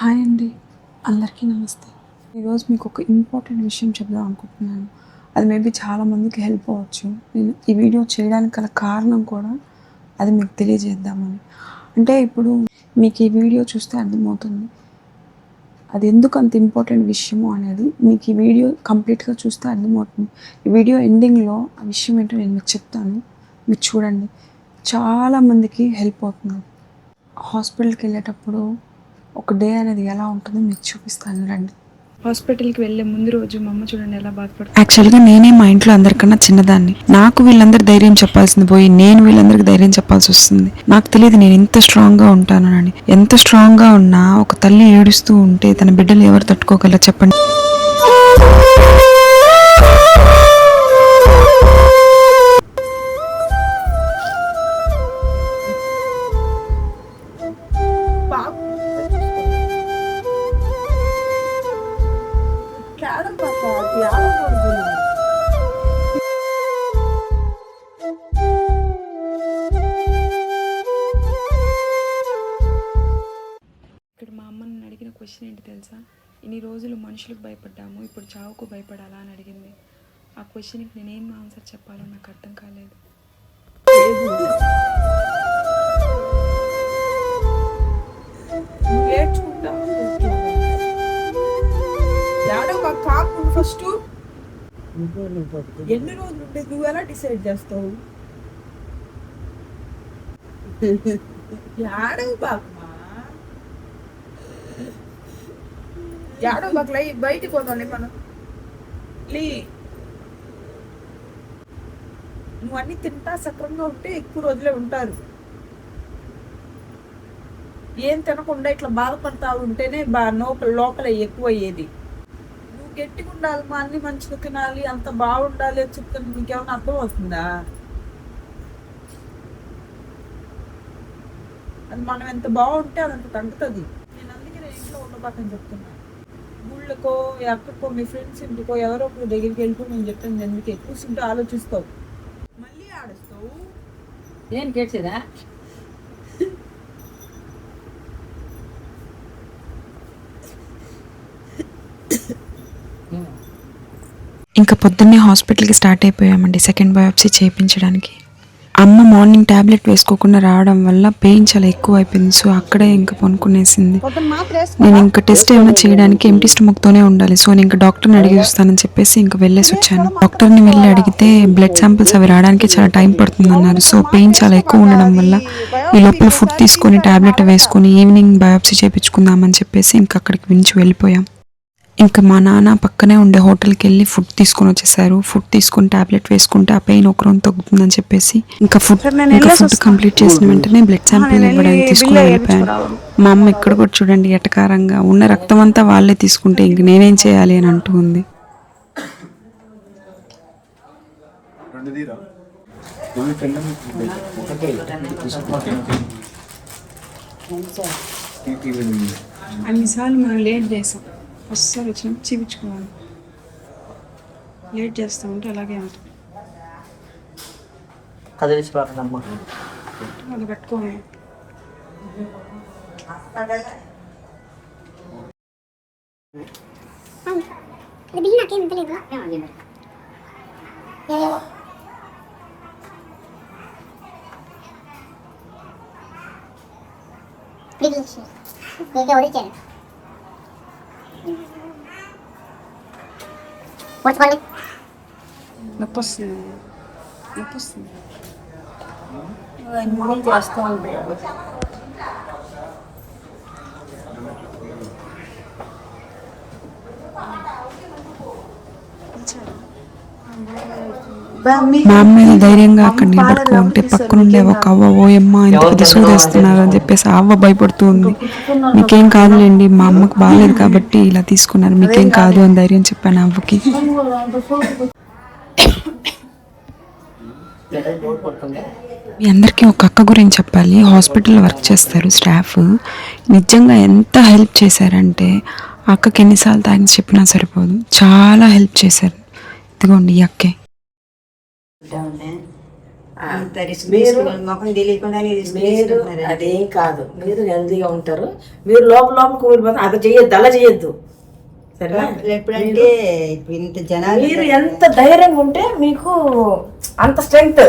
Hi అండి, అందరికీ నమస్తే. ఈరోజు మీకు ఒక ఇంపార్టెంట్ విషయం చెప్దాం అనుకుంటున్నాను. అది మేబీ చాలామందికి హెల్ప్ అవ్వచ్చు. నేను ఈ వీడియో చేయడానికి గల కారణం కూడా అది మీకు తెలియజేద్దామని. అంటే ఇప్పుడు మీకు ఈ వీడియో చూస్తే అర్థమవుతుంది అది ఎందుకు అంత ఇంపార్టెంట్ విషయము అనేది. మీకు ఈ వీడియో కంప్లీట్గా చూస్తే అర్థమవుతుంది. ఈ వీడియో ఎండింగ్లో ఆ విషయం ఏంటో నేను మీకు చెప్తాను, మీరు చూడండి. చాలామందికి హెల్ప్ అవుతుంది. హాస్పిటల్కి వెళ్ళేటప్పుడు ఒక డే అనేది ఎలా ఉంటుందో మీకు చూపిస్తాను, రండి. హాస్పిటల్కి వెళ్ళే ముందు రోజు మా అమ్మ చూడండి ఎలా బాధపడుతుంది. యాక్చువల్గా నేనే మా ఇంట్లో అందరికన్నా చిన్నదాన్ని. నాకు వీళ్ళందరూ ధైర్యం చెప్పాల్సింది పోయి నేను వీళ్ళందరికీ ధైర్యం చెప్పాల్సి వస్తుంది. నాకు తెలియదు నేను ఇంత స్ట్రాంగ్గా ఉంటానని. ఎంత స్ట్రాంగ్గా ఉన్నా ఒక తల్లి ఏడుస్తూ ఉంటే తన బిడ్డలు ఎవరు తట్టుకోగలరు చెప్పండి. ఇక్కడ మా అమ్మ నన్ను అడిగిన క్వశ్చన్ ఏంటి తెలుసా? ఇన్ని రోజులు మనుషులకు భయపడ్డాము, ఇప్పుడు చావుకు భయపడాలా అని అడిగింది. ఆ క్వశ్చన్కి నేనేం ఆన్సర్ చెప్పాలో నాకు అర్థం కాలేదు. ఫస్ట్ ఎన్ని రోజులు ఉంటే నువ్వు ఎలా డిసైడ్ చేస్తావు? ఏడవ బాకమా ఏడవ బాకలా బయటికి పోదాంలే మనం. నువ్వు అన్ని తింటా సక్రంగా ఉంటే ఎక్కువ రోజులే ఉంటారు. ఏం తినకుండా ఇట్లా బాధపడతా ఉంటేనే లోపల ఎక్కువ అయ్యేది. గట్టిగా ఉండాలి, మా అన్ని మంచిగా తినాలి, అంత బాగుండాలి అని చెప్తాను. నీకేమైనా అర్థం అవుతుందా? అది మనం ఎంత బాగుంటే అదంత తగ్గుతుంది. నేను అందుకే నేను ఇంట్లో ఉండబాకని చెప్తున్నా. ఊళ్ళకో ఎక్కడికో మీ ఫ్రెండ్స్ ఇంటికో ఎవరో ఒకరి దగ్గరికి వెళ్ళిపో నేను చెప్తాను. ఎందుకు ఎక్కువ సిగ్గు ఆలోచిస్తావు, మళ్ళీ ఆడుస్తావు. ఏం కేడ్చేదా? ఇంకా పొద్దున్నే హాస్పిటల్కి స్టార్ట్ అయిపోయామండి సెకండ్ బయాప్సీ చేయించడానికి. అమ్మ మార్నింగ్ ట్యాబ్లెట్ వేసుకోకుండా రావడం వల్ల పెయిన్ చాలా ఎక్కువ అయిపోయింది. సో అక్కడే ఇంకా పనుకునేసింది. నేను ఇంకా టెస్ట్ ఏమైనా చేయడానికి ఎంటీ స్టమక్తోనే ఉండాలి. సో నేను ఇంకా డాక్టర్ని అడిగి వస్తానని చెప్పేసి ఇంకా వెళ్ళేసి వచ్చాను. డాక్టర్ని వెళ్ళి అడిగితే బ్లడ్ శాంపిల్స్ అవి రావడానికి చాలా టైం పడుతుంది అన్నారు. సో పెయిన్ చాలా ఎక్కువ ఉండడం వల్ల ఈ లోపల ఫుడ్ తీసుకొని ట్యాబ్లెట్ వేసుకొని ఈవినింగ్ బయాప్సీ చేయించుకుందామని చెప్పేసి ఇంకా అక్కడికి వించి వెళ్ళిపోయాం. ఇంకా మా నాన్న పక్కనే ఉండే హోటల్కి వెళ్ళి ఫుడ్ తీసుకొని వచ్చేసారు. ఫుడ్ తీసుకొని ట్యాబ్లెట్ వేసుకుంటే ఆ పెయిన్ ఒక రోజు తగ్గుతుందని చెప్పేసి ఇంకా ఫుడ్ కంప్లీట్ చేసిన వెంటనే బ్లడ్ శాంపిల్ ఇవ్వడానికి తీసుకుని వెళ్ళిపోయాను. మా అమ్మ ఇక్కడ కూడా చూడండి ఎటకారంగా ఉన్న రక్తం అంతా వాళ్ళే తీసుకుంటే ఇంక నేనేం చేయాలి అని అంటూ ఉంది. అన్నిసార్లు మనం లేట్ చేసాం, వస్తారు వచ్చినప్పుడు చూపించుకోవాలి. లేట్ చేస్తూ ఉంటే అలాగే ఉంటుంది. అది పెట్టుకోవాలి. నొప్పి వస్తుంది. మా అమ్మాయి ధైర్యంగా అక్కడ నిలబడుకో ఉంటే పక్కనుండే ఒక అవ్వ ఓయమ్మ ఇంత పెద్ద సూదేస్తున్నారు అని చెప్పేసి ఆ అవ్వ భయపడుతూ ఉంది. మీకేం కాదులేండి, మా అమ్మకు బాగాలేదు కాబట్టి ఇలా తీసుకున్నారు, మీకేం కాదు అని ధైర్యం చెప్పాను అవ్వకి. మీ అందరికీ ఒక అక్క గురించి చెప్పాలి. హాస్పిటల్లో వర్క్ చేస్తారు స్టాఫ్. నిజంగా ఎంత హెల్ప్ చేశారంటే అక్కకి ఎన్నిసార్లు థ్యాంక్స్ చెప్పినా సరిపోదు, చాలా హెల్ప్ చేశారు. ఇదిగోండి ఈ అక్కే. అంత రిస్క్ మీరు మొఖం తెలియకుండానే రిస్క్ మీరు తీసుకుంటున్నారు. అదేం కాదు, మీరు హెల్తీగా ఉంటారు. మీరు లోపల కూలిపోతే అది చేయొద్దు, అలా చేయొద్దు, సరేనా? ఎప్పుడంటే ఇప్పుడు ఇంత జనాలు మీరు ఎంత ధైర్యంగా ఉంటే మీకు అంత స్ట్రెంగ్త్,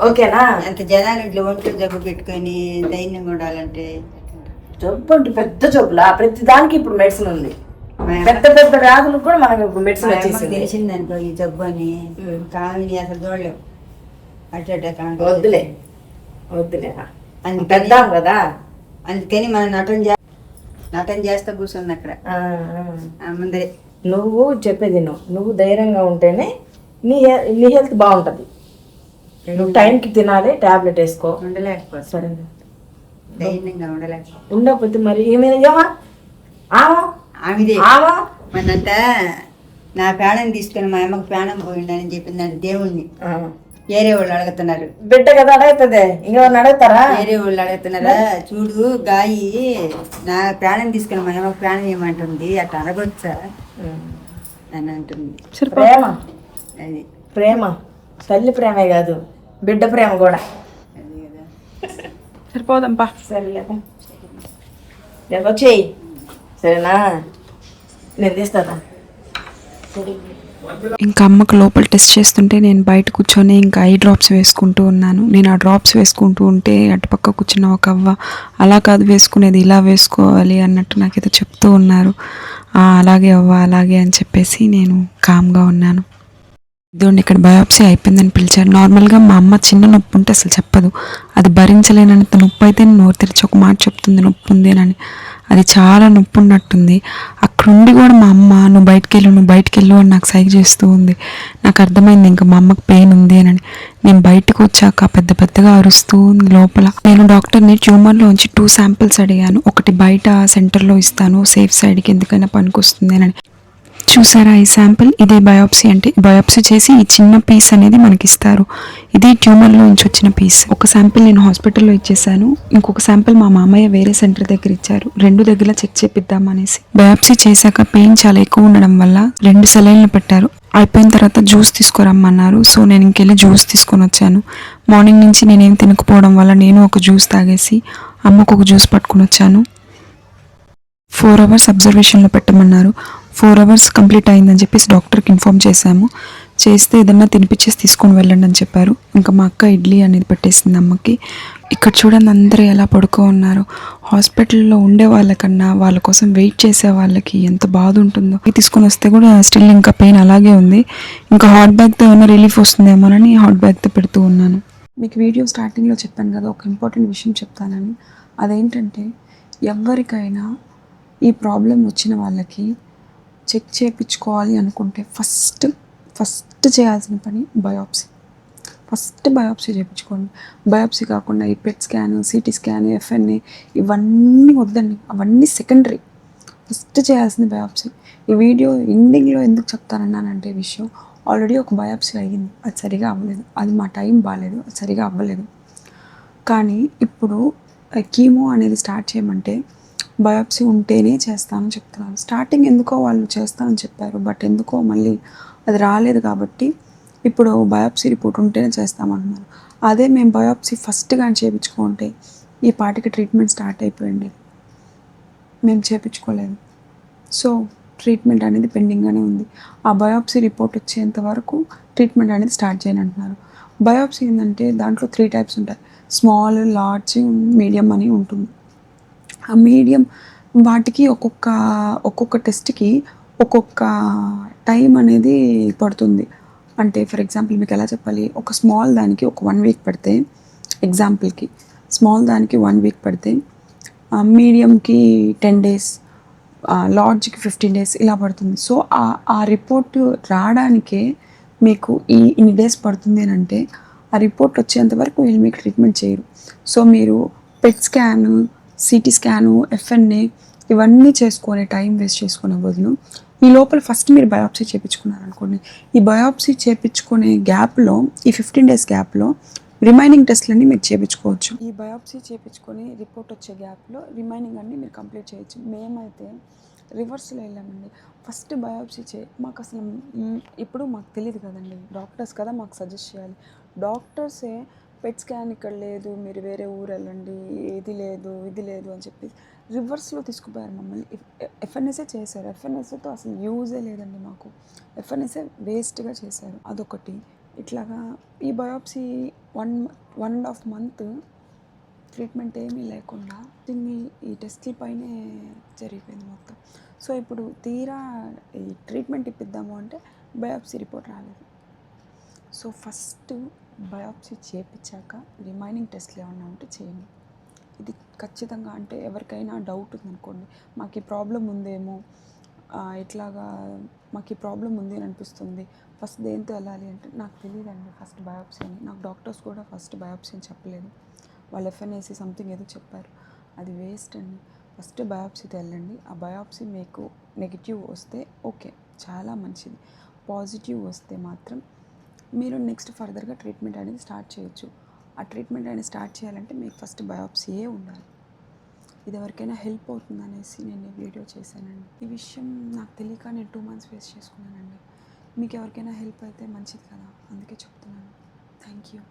ఓకేనా? అంత జనాలు ఇట్లా ఒంట్లో జబ్బు పెట్టుకొని ధైర్యంగా ఉండాలంటే జబ్బు అంటే పెద్ద జబ్బులా? ప్రతి దానికి ఇప్పుడు మెడిసిన్ ఉంది. మా పెద్ద పెద్ద వ్యాధులకు కూడా మనకి ఇప్పుడు మెడిసిన్ అమ్మకి వచ్చేసింది. తెలిసిందనుకో ఈ జబ్బు అని కామిని అసలు చూడలేవు. అట్లా వద్దులే వద్దులే, అందుకని పెద్దాం కదా. అందుకని మనం నటన చేస్తా కూర్చుంది అక్కడ ముందరే. నువ్వు చెప్పేది నువ్వు ధైర్యంగా ఉంటేనే నీ హెల్త్ బాగుంటుంది. నువ్వు టైంకి తినాలి, టాబ్లెట్ వేసుకో. ఉండలేకపోతే సరేనా? ధైర్యంగా ఉండలేకపోతే ఉండకపోతే మరి ఏమైనా ఆమెదే ఆమా మనంతా నా ప్రాణం తీసుకొని మా అమ్మకు ప్రాణం పోయిందని చెప్పిందంటే దేవుణ్ణి వేరే వాళ్ళు అడుగుతున్నారు. బిడ్డ కదా అడుగుతుంది, ఇంకెవరిని అడుగుతారా? వేరే వాళ్ళు అడుగుతున్నారా, చూడు గాయి నా ప్రాణం తీసుకుని మా అమ్మకు ప్రాణం ఏమంటుంది, అట్లా అడగొచ్చా అని అంటుంది. ప్రేమ, అది ప్రేమ తల్లి ప్రేమే కాదు, బిడ్డ ప్రేమ కూడా. అది కదా. సరిపోదంపా. సరే రేపు వచ్చేయి, సరేనా? నేను తీస్తాను. ఇంకా అమ్మకు లోపల టెస్ట్ చేస్తుంటే నేను బయట కూర్చొని ఇంకా ఐ డ్రాప్స్ వేసుకుంటూ ఉన్నాను. నేను ఆ డ్రాప్స్ వేసుకుంటూ ఉంటే అటుపక్క కూర్చున్న ఒక అవ్వ అలా కాదు వేసుకునేది, ఇలా వేసుకోవాలి అన్నట్టు నాకేదో చెప్తూ ఉన్నారు. అలాగే అవ్వ అలాగే అని చెప్పేసి నేను కామ్గా ఉన్నాను. ఇదిగోండి ఇక్కడ బయాప్సీ అయిపోయిందని పిలిచారు. నార్మల్గా మా అమ్మ చిన్న నొప్పి ఉంటే అసలు చెప్పదు, అది భరించలేనంత నొప్పి అయితే నోరు తెరిచి ఒక మాట చెప్తుంది నొప్పి ఉంది అని. అది చాలా నొప్పి ఉన్నట్టుంది. అక్కడుండి కూడా మా అమ్మ నువ్వు బయటికి వెళ్ళు అని నాకు సైగ చేస్తూ ఉంది. నాకు అర్థమైంది ఇంకా మా అమ్మకి పెయిన్ ఉంది అని. నేను బయటకు వచ్చాక పెద్ద పెద్దగా అరుస్తూ ఉంది లోపల. నేను డాక్టర్ని ట్యూమర్లోంచి 2 శాంపిల్స్ అడిగాను. ఒకటి బయట సెంటర్లో ఇస్తాను, సేఫ్ సైడ్కి ఎందుకైనా పనికొస్తుంది అని. చూసారా ఈ శాంపిల్, ఇదే బయాప్సీ అంటే. బయాప్సీ చేసి ఈ చిన్న పీస్ అనేది మనకి ఇస్తారు. ఇది ట్యూమర్లో నుంచి వచ్చిన పీస్. ఒక శాంపిల్ నేను హాస్పిటల్లో ఇచ్చేసాను, ఇంకొక శాంపిల్ మా మామయ్య వేరే సెంటర్ దగ్గర ఇచ్చారు. 2 దగ్గర చెక్ చేపిద్దామనేసి. బయాప్సీ చేశాక పెయిన్ చాలా ఎక్కువ ఉండడం వల్ల 2 సెలైన్లు పెట్టారు. అయిపోయిన తర్వాత జ్యూస్ తీసుకురమ్మన్నారు. సో నేను ఇంకెళ్ళి జ్యూస్ తీసుకొని వచ్చాను. మార్నింగ్ నుంచి నేనేం తినకపోవడం వల్ల నేను ఒక జ్యూస్ తాగేసి అమ్మకు ఒక జ్యూస్ పట్టుకుని వచ్చాను. 4 hours అబ్జర్వేషన్లో పెట్టమన్నారు. 4 hours కంప్లీట్ అయిందని చెప్పేసి డాక్టర్కి ఇన్ఫామ్ చేశాము. చేస్తే ఏదన్నా తినిపించేసి తీసుకొని వెళ్ళండి అని చెప్పారు. ఇంకా మా అక్క ఇడ్లీ అనేది పెట్టేసింది అమ్మకి. ఇక్కడ చూడండి అందరూ ఎలా పడుకో ఉన్నారు. హాస్పిటల్లో ఉండే వాళ్ళకన్నా వాళ్ళ కోసం వెయిట్ చేసే వాళ్ళకి ఎంత బాధ ఉంటుందో. తీసుకొని వస్తే కూడా స్టిల్ ఇంకా పెయిన్ అలాగే ఉంది. ఇంకా హాట్ బ్యాగ్తో ఏమైనా రిలీఫ్ వస్తుందేమోనని హాట్ బ్యాగ్తో పెడుతూ ఉన్నాను. మీకు వీడియో స్టార్టింగ్లో చెప్పాను కదా ఒక ఇంపార్టెంట్ విషయం చెప్తానని. అదేంటంటే ఎవరికైనా ఈ ప్రాబ్లం వచ్చిన వాళ్ళకి చెక్ చేయించుకోవాలి అనుకుంటే ఫస్ట్ చేయాల్సిన పని బయాప్సీ. ఫస్ట్ బయాప్సీ చేయించుకోండి. బయాప్సీ కాకుండా ఈ పెట్ స్కాన్, సిటీ స్కాన్, ఎఫ్ఎన్ఏ ఇవన్నీ వద్దండి, అవన్నీ సెకండరీ. ఫస్ట్ చేయాల్సింది బయాప్సీ. ఈ వీడియో ఎండింగ్లో ఎందుకు చెప్తానన్నానంటే విషయం, ఆల్రెడీ ఒక బయాప్సీ అయ్యింది, అది సరిగా అవ్వలేదు. అది మా టైం బాగాలేదు, అది సరిగా అవ్వలేదు. కానీ ఇప్పుడు కీమో అనేది స్టార్ట్ చేయమంటే బయాప్సీ ఉంటేనే చేస్తానని చెప్తున్నాను. స్టార్టింగ్ ఎందుకో వాళ్ళు చేస్తానని చెప్పారు, బట్ ఎందుకో మళ్ళీ అది రాలేదు. కాబట్టి ఇప్పుడు బయాప్సీ రిపోర్ట్ ఉంటేనే చేస్తామంటున్నారు. అదే మేము బయాప్సీ ఫస్ట్ కానీ చేయించుకుంటే ఈ పాటికి ట్రీట్మెంట్ స్టార్ట్ అయిపోయింది. మేము చేయించుకోలేదు. సో ట్రీట్మెంట్ అనేది పెండింగ్గానే ఉంది. ఆ బయాప్సీ రిపోర్ట్ వచ్చేంత వరకు ట్రీట్మెంట్ అనేది స్టార్ట్ చేయని అంటున్నారు. బయాప్సీ ఏంటంటే దాంట్లో 3 types ఉంటాయి. స్మాల్, లార్జ్, మీడియం అని ఉంటుంది. ఆ మీడియం వాటికి ఒక్కొక్క టెస్ట్కి ఒక్కొక్క టైం అనేది పడుతుంది. అంటే ఫర్ ఎగ్జాంపుల్ మీకు ఎలా చెప్పాలి, ఒక స్మాల్ దానికి ఒక 1 week పడితే, ఎగ్జాంపుల్కి స్మాల్ దానికి 1 week పడితే, మీడియంకి 10 days, లార్జ్కి 15 days ఇలా పడుతుంది. సో ఆ రిపోర్ట్ రావడానికే మీకు ఇన్ని డేస్ పడుతుంది అని అంటే ఆ రిపోర్ట్ వచ్చేంత వరకు వీళ్ళు మీకు ట్రీట్మెంట్ చేయరు. సో మీరు పెట్ స్కాన్, సిటీ స్కాను, ఎఫ్ఎన్ఏ ఇవన్నీ చేసుకొని టైం వేస్ట్ చేసుకునే బదులు ఈ లోపల ఫస్ట్ మీరు బయాప్సీ చేయించుకున్నారనుకోండి, ఈ బయాప్సీ చేయించుకునే గ్యాప్లో, ఈ 15 days గ్యాప్లో రిమైనింగ్ టెస్ట్లన్నీ మీరు చేయించుకోవచ్చు. ఈ బయాప్సీ చేయించుకొని రిపోర్ట్ వచ్చే గ్యాప్లో రిమైనింగ్ అన్నీ మీరు కంప్లీట్ చేయొచ్చు. మేమైతే రివర్స్లో వెళ్ళామండి. ఫస్ట్ బయాప్సీ మాకు అసలు ఇప్పుడు మాకు తెలియదు కదండి, డాక్టర్స్ కదా మాకు సజెస్ట్ చేయాలి. డాక్టర్సే పెట్ స్కాన్ ఇక్కడ లేదు, మీరు వేరే ఊరు వెళ్ళండి, ఇది లేదు ఇది లేదు అని చెప్పి రివర్స్లో తీసుకుపోయారు మమ్మల్ని. ఎఫ్ఎన్ఎస్ఏ చేశారు. ఎఫ్ఎన్ఎస్ఏతో అసలు యూజే లేదండి మాకు. ఎఫ్ఎన్ఎస్ఏ వేస్ట్గా చేశారు. అదొకటి. ఇట్లాగా ఈ బయోప్సీ 1.5 month ట్రీట్మెంట్ ఏమీ లేకుండా ఈ టెస్ట్ల పైనే జరిగిపోయింది మొత్తం. సో ఇప్పుడు తీరా ఈ ట్రీట్మెంట్ ఇప్పిద్దాము అంటే బయోప్సీ రిపోర్ట్ రాలేదు. సో ఫస్ట్ బయోప్సీ చేయించాక రిమైనింగ్ టెస్ట్లు ఏమన్నా ఉంటే చేయండి. ఇది ఖచ్చితంగా అంటే ఎవరికైనా డౌట్ ఉందనుకోండి, మాకు ఈ ప్రాబ్లం ఉందేమో, ఇట్లాగా మాకు ఈ ప్రాబ్లం ఉంది అని అనిపిస్తుంది, ఫస్ట్ దేంతో వెళ్ళాలి అంటే నాకు తెలియదండి ఫస్ట్ బయోప్సీ అని. నాకు డాక్టర్స్ కూడా ఫస్ట్ బయోప్సీ అని చెప్పలేదు. వాళ్ళు ఎఫ్ఎన్ఏసి సంథింగ్ ఏదో చెప్పారు, అది వేస్ట్ అండి. ఫస్ట్ బయోప్సీతో వెళ్ళండి. ఆ బయోప్సీ మీకు నెగిటివ్ వస్తే ఓకే, చాలా మంచిది. పాజిటివ్ వస్తే మాత్రం మీరు నెక్స్ట్ ఫర్దర్గా ట్రీట్మెంట్ అనేది స్టార్ట్ చేయొచ్చు. ఆ ట్రీట్మెంట్ అనేది స్టార్ట్ చేయాలంటే మీకు ఫస్ట్ బయోప్సీయే ఉండాలి. ఇది ఎవరికైనా హెల్ప్ అవుతుంది అనేసి నేను ఈ వీడియో చేశానండి. ఈ విషయం నాకు తెలియక నేను 2 months ఫేస్ చేసుకున్నానండి. మీకు ఎవరికైనా హెల్ప్ అయితే మంచిది కదా, అందుకే చెప్తున్నాను. Thank you.